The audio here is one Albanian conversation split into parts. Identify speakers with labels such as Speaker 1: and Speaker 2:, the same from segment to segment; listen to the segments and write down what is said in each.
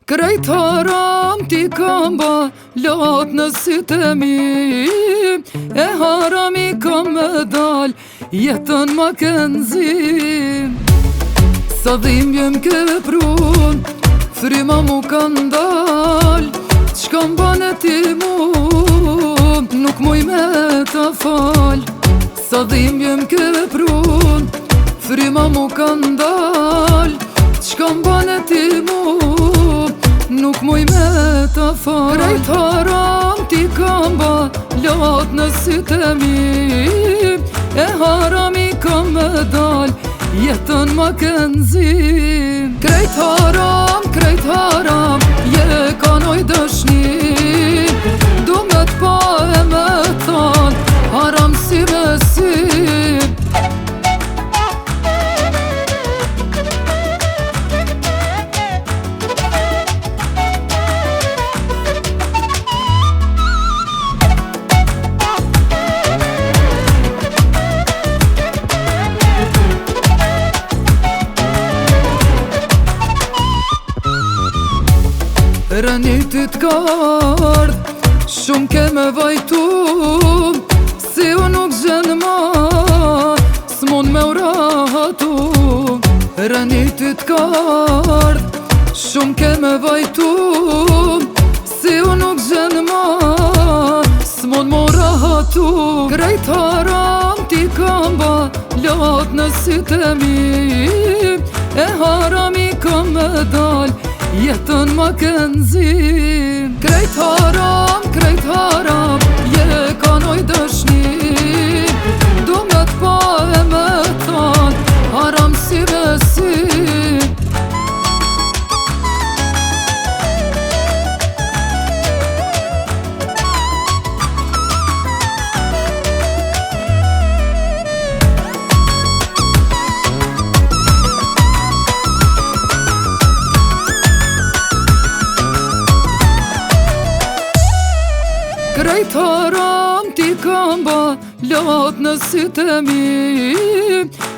Speaker 1: Krejt haram ti kam ba lot në sytë mi, e haram i kam me dal jetën ma kënzim. Sa dhim jem këprun, fryma mu kan dal, qka m'bane ti mu, nuk muj me ta fal. Sa dhim jem këprun, fryma mu kan dal, qka m'bane ti mu, nuk muj me ta fal. Krejt haram ti kam ba lot në sytë mi, e haram i kam me dal jetën ma kënzim. Krejt haram, je kanoj dëshni, du me t'pa e me than, haram si besim. Rënitit kard, shumë ke me vajtu, si u nuk gjenë ma, s'mon me urahatu. Rënitit kard, shumë ke me vajtu, si u nuk gjenë ma, s'mon me urahatu. Krejt haram ti kam ba lot në sytë mi, e haram i kam me dal jetën ma kënzim. Krejt haram, je kanoj dëshni, du me t'pa e me than, haram si besim. Krejt haram ti kam ba lot në sytë mi,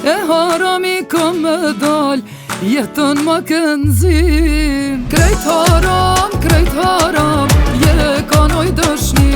Speaker 1: e haram i kam me dal jetën ma kënzim. Krejt haram, je kanoj dëshni,